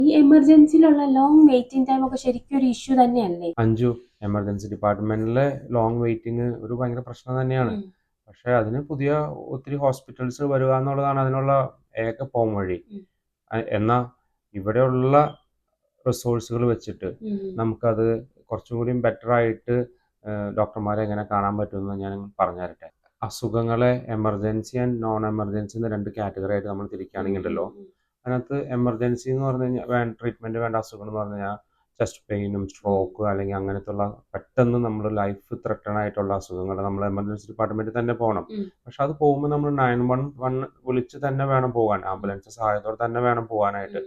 ഈ എമർജൻസിയിലുള്ള long waiting time ഒക്കെ ശരിക്കും ഒരു ഇഷ്യൂ തന്നെയല്ലേ? അഞ്ചു എമർജൻസി ഡിപ്പാർട്ട്മെന്റിലെ ലോങ് വെയിറ്റിംഗ് ഒരു ഭയങ്കര പ്രശ്നം തന്നെയാണ്. ഉം. പക്ഷെ അതിന് പുതിയ ഒത്തിരി ഹോസ്പിറ്റൽസ് വരിക എന്നുള്ളതാണ് അതിനുള്ള ഏക പോംവഴി. ഉം. എന്നാ ഇവിടെയുള്ള റിസോഴ്സുകൾ വെച്ചിട്ട് ഉം. നമുക്കത് കുറച്ചും കൂടി ബെറ്റർ ആയിട്ട് ഡോക്ടർമാരെ എങ്ങനെ കാണാൻ പറ്റുമെന്ന് ഞാൻ പറഞ്ഞു തരട്ടെ. അസുഖങ്ങളെ എമർജൻസി ആൻഡ് നോൺ എമർജൻസി എന്ന രണ്ട് കാറ്റഗറി ആയിട്ട് നമ്മൾ തിരിക്കുകയാണെങ്കിൽ ഉണ്ടല്ലോ, അതിനകത്ത് എമർജൻസി എന്ന് പറഞ്ഞു കഴിഞ്ഞാൽ ട്രീറ്റ്മെന്റ് വേണ്ട അസുഖം എന്ന് പറഞ്ഞു കഴിഞ്ഞാൽ ചെസ്റ്റ് പെയിനും സ്ട്രോക്ക് അല്ലെങ്കിൽ അങ്ങനത്തുള്ള പെട്ടെന്ന് നമ്മൾ ലൈഫ് ത്രെട്ടൺ ആയിട്ടുള്ള അസുഖങ്ങൾ നമ്മൾ എമർജൻസി ഡിപ്പാർട്ട്മെന്റിൽ തന്നെ പോകണം. പക്ഷെ അത് പോകുമ്പോൾ നമ്മൾ 911 വിളിച്ച് തന്നെ വേണം പോകാൻ, ആംബുലൻസ് സഹായത്തോടെ തന്നെ വേണം പോകാനായിട്ട്.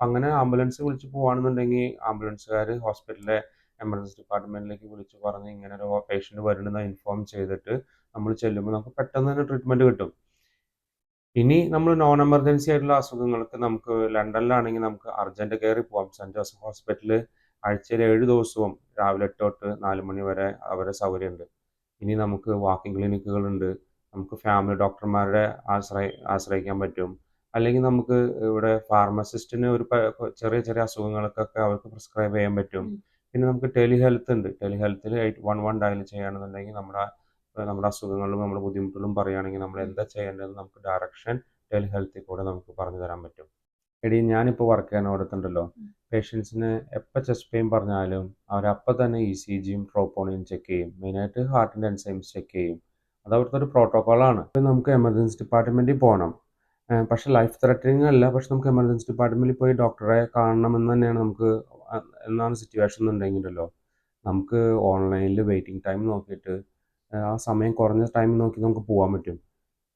അങ്ങനെ ആംബുലൻസ് വിളിച്ച് പോവാണെന്നുണ്ടെങ്കിൽ ആംബുലൻസുകാർ ഹോസ്പിറ്റലിലെ എമർജൻസി ഡിപ്പാർട്ട്മെന്റിലേക്ക് വിളിച്ച് പറഞ്ഞ് ഇങ്ങനെ ഒരു പേഷ്യന്റ് വരുന്നുണ്ടെന്ന് ഇൻഫോം ചെയ്തിട്ട് നമ്മൾ ചെല്ലുമ്പോൾ നമുക്ക് പെട്ടെന്ന് തന്നെ ട്രീറ്റ്മെന്റ് കിട്ടും. ഇനി നമ്മൾ നോൺ എമർജൻസി ആയിട്ടുള്ള അസുഖങ്ങൾക്ക് നമുക്ക് ലണ്ടനിലാണെങ്കിൽ നമുക്ക് അർജന്റ് കെയറിൽ പോവാം. സെന്റ് ജോസഫ് ഹോസ്പിറ്റലിൽ ആഴ്ചയിൽ 7 ദിവസവും രാവിലെ 8 തൊട്ട് 4 മണി വരെ അവരെ സൗകര്യമുണ്ട്. ഇനി നമുക്ക് വാക്കിംഗ് ക്ലിനിക്കുകളുണ്ട്. നമുക്ക് ഫാമിലി ഡോക്ടർമാരെ ആശ്രയിക്കാൻ പറ്റും. അല്ലെങ്കിൽ നമുക്ക് ഇവിടെ ഫാർമസിസ്റ്റിന് ഒരു ചെറിയ ചെറിയ അസുഖങ്ങൾക്കൊക്കെ അവർക്ക് പ്രിസ്ക്രൈബ് ചെയ്യാൻ പറ്റും. പിന്നെ നമുക്ക് ടെലി ഹെൽത്ത് ഉണ്ട്. ടെലി ഹെൽത്തിൽ 811 ഡയൽ ചെയ്യുകയാണെന്നുണ്ടെങ്കിൽ നമ്മുടെ അസുഖങ്ങളും നമ്മുടെ ബുദ്ധിമുട്ടുകളും പറയുകയാണെങ്കിൽ നമ്മൾ എന്താ ചെയ്യേണ്ടതെന്ന് നമുക്ക് ഡയറക്ഷൻ ടെലി ഹെൽത്തിൽ കൂടെ നമുക്ക് പറഞ്ഞു തരാൻ പറ്റും. എടീ, ഞാനിപ്പോൾ വർക്ക് ചെയ്യാനോടത്തുണ്ടല്ലോ, പേഷ്യൻസിന് എപ്പോൾ ചെസ്റ്റ് പെയിൻ പറഞ്ഞാലും അവരപ്പം തന്നെ ECGയും ട്രോപ്പോണിയും ചെക്ക് ചെയ്യും. മെയിനായിട്ട് ഹാർട്ടിൻ്റെ എൻസൈംസ് ചെക്ക് ചെയ്യും. അത് അവിടുത്തെ ഒരു പ്രോട്ടോക്കോളാണ്. നമുക്ക് എമർജൻസി ഡിപ്പാർട്ട്മെൻറ്റിൽ പോകണം. പക്ഷേ ലൈഫ് ത്രെറ്റനിങ് അല്ല. പക്ഷെ നമുക്ക് എമർജൻസി ഡിപ്പാർട്ട്മെൻറ്റിൽ പോയി ഡോക്ടറെ കാണണമെന്ന് തന്നെയാണ് നമുക്ക് എന്നാണ് സിറ്റുവേഷൻ എന്നുണ്ടെങ്കിലല്ലോ, നമുക്ക് ഓൺലൈനിൽ വെയിറ്റിംഗ് ടൈം നോക്കിയിട്ട് ആ സമയം കുറഞ്ഞ ടൈം നോക്കി നമുക്ക് പോകാൻ പറ്റും.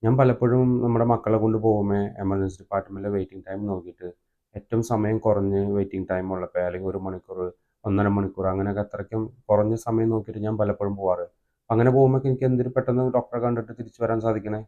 ഞാൻ പലപ്പോഴും നമ്മുടെ മക്കളെ കൊണ്ട് പോകുമ്പോൾ എമർജൻസി ഡിപ്പാർട്ട്മെൻറ്റിലെ വെയിറ്റിംഗ് ടൈം നോക്കിയിട്ട് ഏറ്റവും സമയം കുറഞ്ഞ് വെയിറ്റിംഗ് ടൈം ഉള്ളപ്പോൾ അല്ലെങ്കിൽ 1 മണിക്കൂർ 1.5 മണിക്കൂർ അങ്ങനെയൊക്കെ അത്രയ്ക്കും കുറഞ്ഞ സമയം നോക്കിയിട്ട് ഞാൻ പലപ്പോഴും പോകാറ്. അങ്ങനെ പോകുമ്പോൾ എനിക്ക് എന്തിന് പെട്ടെന്ന് ഡോക്ടറെ കണ്ടിട്ട് തിരിച്ചു വരാൻ സാധിക്കണേ?